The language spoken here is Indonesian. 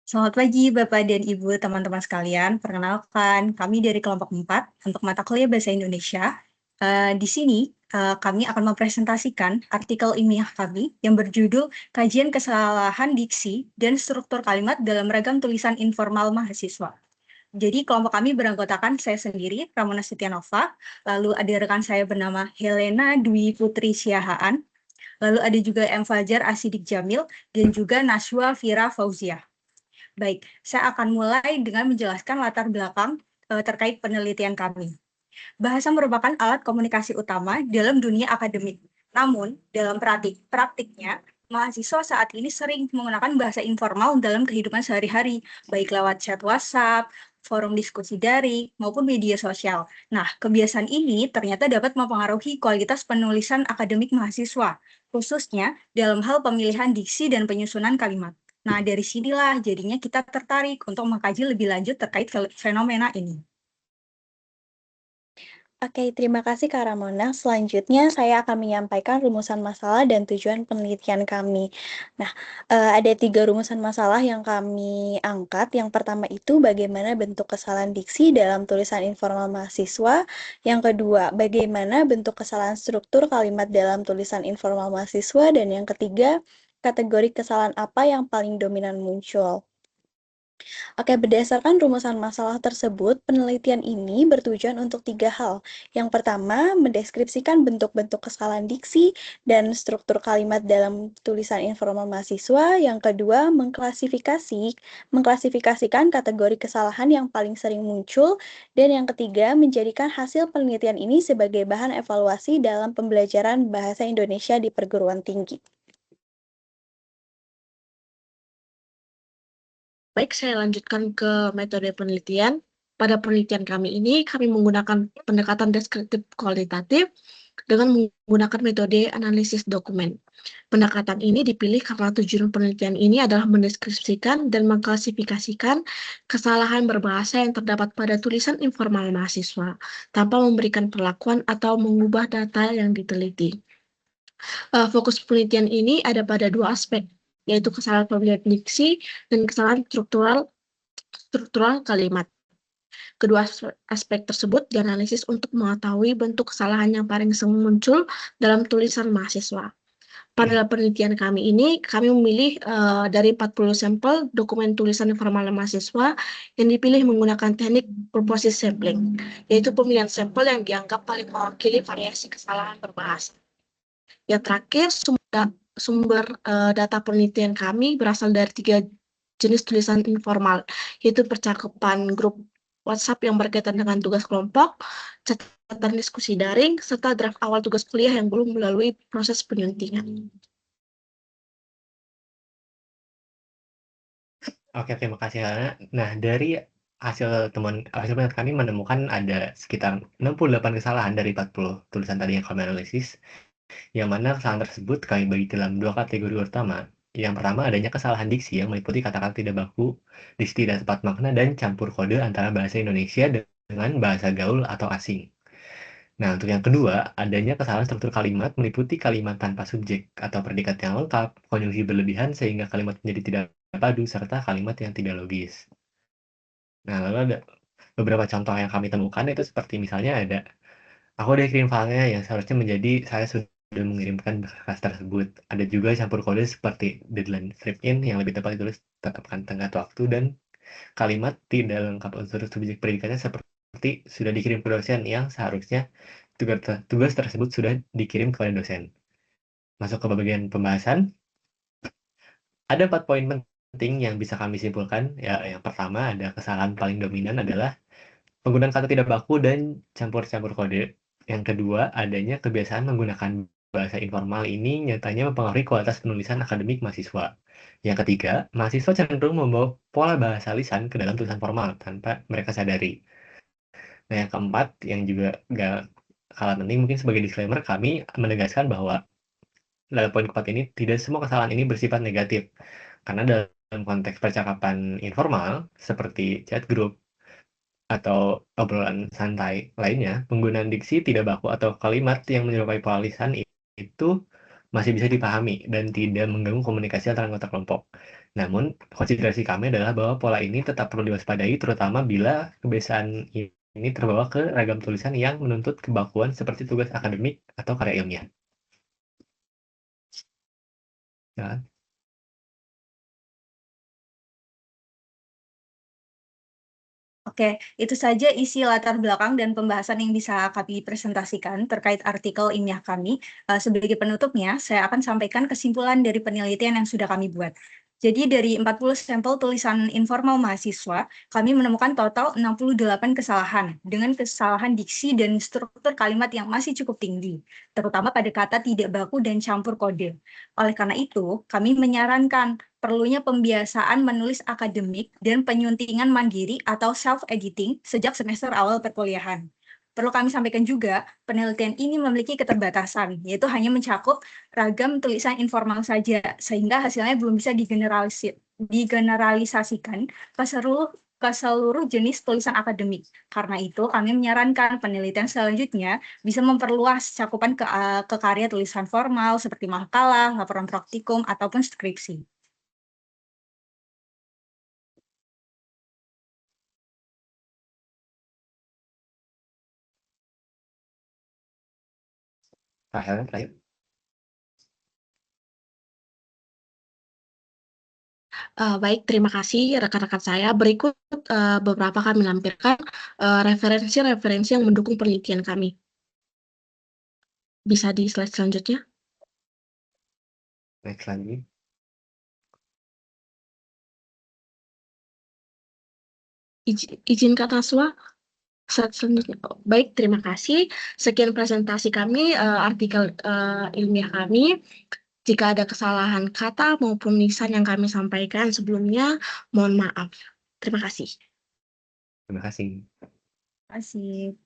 Selamat pagi Bapak dan Ibu, teman-teman sekalian. Perkenalkan, kami dari kelompok 4 untuk mata kuliah Bahasa Indonesia. Di sini kami akan mempresentasikan artikel ilmiah kami yang berjudul Kajian Kesalahan Diksi dan Struktur Kalimat dalam Ragam Tulisan Informal Mahasiswa. Jadi kelompok kami beranggotakan saya sendiri, Ramona Setianova, lalu ada rekan saya bernama Helena Dwi Putri Siahaan, lalu ada juga M. Fajar Asidik Jamil, dan juga Nashwa Fira Fauzia. Baik, saya akan mulai dengan menjelaskan latar belakang terkait penelitian kami. Bahasa merupakan alat komunikasi utama dalam dunia akademik. Namun, dalam praktiknya, mahasiswa saat ini sering menggunakan bahasa informal dalam kehidupan sehari-hari, baik lewat chat WhatsApp, forum diskusi daring, maupun media sosial. Nah, kebiasaan ini ternyata dapat mempengaruhi kualitas penulisan akademik mahasiswa, khususnya dalam hal pemilihan diksi dan penyusunan kalimat. Nah, dari sinilah jadinya kita tertarik untuk mengkaji lebih lanjut terkait fenomena ini. Oke, terima kasih Kak Ramona. Selanjutnya saya akan menyampaikan rumusan masalah dan tujuan penelitian kami. Nah, ada 3 rumusan masalah yang kami angkat. Yang pertama itu bagaimana bentuk kesalahan diksi dalam tulisan informal mahasiswa. Yang kedua, bagaimana bentuk kesalahan struktur kalimat dalam tulisan informal mahasiswa. Dan yang ketiga, kategori kesalahan apa yang paling dominan muncul. Oke, berdasarkan rumusan masalah tersebut, penelitian ini bertujuan untuk 3 hal. Yang pertama, mendeskripsikan bentuk-bentuk kesalahan diksi dan struktur kalimat dalam tulisan informal mahasiswa. Yang kedua, mengklasifikasikan kategori kesalahan yang paling sering muncul. Dan yang ketiga, menjadikan hasil penelitian ini sebagai bahan evaluasi dalam pembelajaran bahasa Indonesia di perguruan tinggi. Baik, saya lanjutkan ke metode penelitian. Pada penelitian kami ini, kami menggunakan pendekatan deskriptif kualitatif dengan menggunakan metode analisis dokumen. Pendekatan ini dipilih karena tujuan penelitian ini adalah mendeskripsikan dan mengklasifikasikan kesalahan berbahasa yang terdapat pada tulisan informal mahasiswa, tanpa memberikan perlakuan atau mengubah data yang diteliti. Fokus penelitian ini ada pada 2 aspek, yaitu kesalahan pemilihan diksi dan kesalahan struktural kalimat. Kedua aspek tersebut dianalisis untuk mengetahui bentuk kesalahan yang paling sering muncul dalam tulisan mahasiswa. Pada penelitian kami ini, kami memilih dari 40 sampel dokumen tulisan informal mahasiswa yang dipilih menggunakan teknik purposive sampling, yaitu pemilihan sampel yang dianggap paling mewakili variasi kesalahan berbahasa. Yang terakhir, sumber data penelitian kami berasal dari 3 jenis tulisan informal, yaitu percakapan grup WhatsApp yang berkaitan dengan tugas kelompok, catatan diskusi daring, serta draft awal tugas kuliah yang belum melalui proses penyuntingan. Oke, terima kasih Helena. Nah, dari hasil penelitian kami menemukan ada sekitar 68 kesalahan dari 40 tulisan tadi yang kami analisis, yang mana kesalahan tersebut kami bagi dalam 2 kategori utama. Yang pertama, adanya kesalahan diksi yang meliputi kata-kata tidak baku, diksi tidak tepat makna, dan campur kode antara bahasa Indonesia dengan bahasa gaul atau asing. Nah, untuk yang kedua, adanya kesalahan struktur kalimat meliputi kalimat tanpa subjek atau predikat yang lengkap, konjungsi berlebihan sehingga kalimat menjadi tidak padu, serta kalimat yang tidak logis. Nah, lalu ada beberapa contoh yang kami temukan itu seperti misalnya ada, aku udah kirim filenya yang seharusnya menjadi saya sudah mengirimkan berkas tersebut. Ada juga campur kode seperti deadline strip in yang lebih tepat ditulis tetapkan tenggat waktu, dan kalimat tidak lengkap unsur subjek predikatnya seperti sudah dikirim ke dosen yang seharusnya tugas tersebut sudah dikirim kepada dosen. Masuk ke bagian pembahasan, ada 4 poin penting yang bisa kami simpulkan. Ya, yang pertama ada kesalahan paling dominan adalah penggunaan kata tidak baku dan campur-campur kode. Yang kedua, adanya kebiasaan menggunakan bahasa informal ini nyatanya mempengaruhi kualitas penulisan akademik mahasiswa. Yang ketiga, mahasiswa cenderung membawa pola bahasa lisan ke dalam tulisan formal tanpa mereka sadari. Nah, yang keempat, yang juga nggak kalah penting, mungkin sebagai disclaimer, kami menegaskan bahwa dalam poin keempat ini, tidak semua kesalahan ini bersifat negatif. Karena dalam konteks percakapan informal, seperti chat group, atau obrolan santai lainnya, penggunaan diksi tidak baku atau kalimat yang menyerupai pola lisan itu masih bisa dipahami dan tidak mengganggu komunikasi antara anggota kelompok. Namun, konsiderasi kami adalah bahwa pola ini tetap perlu diwaspadai, terutama bila kebiasaan ini terbawa ke ragam tulisan yang menuntut kebakuan seperti tugas akademik atau karya ilmiah. Ya. Oke, itu saja isi latar belakang dan pembahasan yang bisa kami presentasikan terkait artikel ilmiah kami. Sebagai penutupnya, saya akan sampaikan kesimpulan dari penelitian yang sudah kami buat. Jadi dari 40 sampel tulisan informal mahasiswa, kami menemukan total 68 kesalahan dengan kesalahan diksi dan struktur kalimat yang masih cukup tinggi, terutama pada kata tidak baku dan campur kode. Oleh karena itu, kami menyarankan perlunya pembiasaan menulis akademik dan penyuntingan mandiri atau self-editing sejak semester awal perkuliahan. Perlu kami sampaikan juga, penelitian ini memiliki keterbatasan, yaitu hanya mencakup ragam tulisan informal saja, sehingga hasilnya belum bisa digeneralisasikan ke seluruh jenis tulisan akademik. Karena itu, kami menyarankan penelitian selanjutnya bisa memperluas cakupan ke karya tulisan formal seperti makalah, laporan praktikum, ataupun skripsi. Helen, terakhir. Baik, terima kasih rekan-rekan saya. Berikut beberapa kami lampirkan referensi-referensi yang mendukung penelitian kami. Bisa di slide selanjutnya. Next lagi. Izinkan Naswa. Slide selanjutnya. Baik, terima kasih. Sekian presentasi kami, artikel ilmiah kami. Jika ada kesalahan kata maupun lisan yang kami sampaikan sebelumnya, mohon maaf. Terima kasih. Terima kasih. Terima kasih.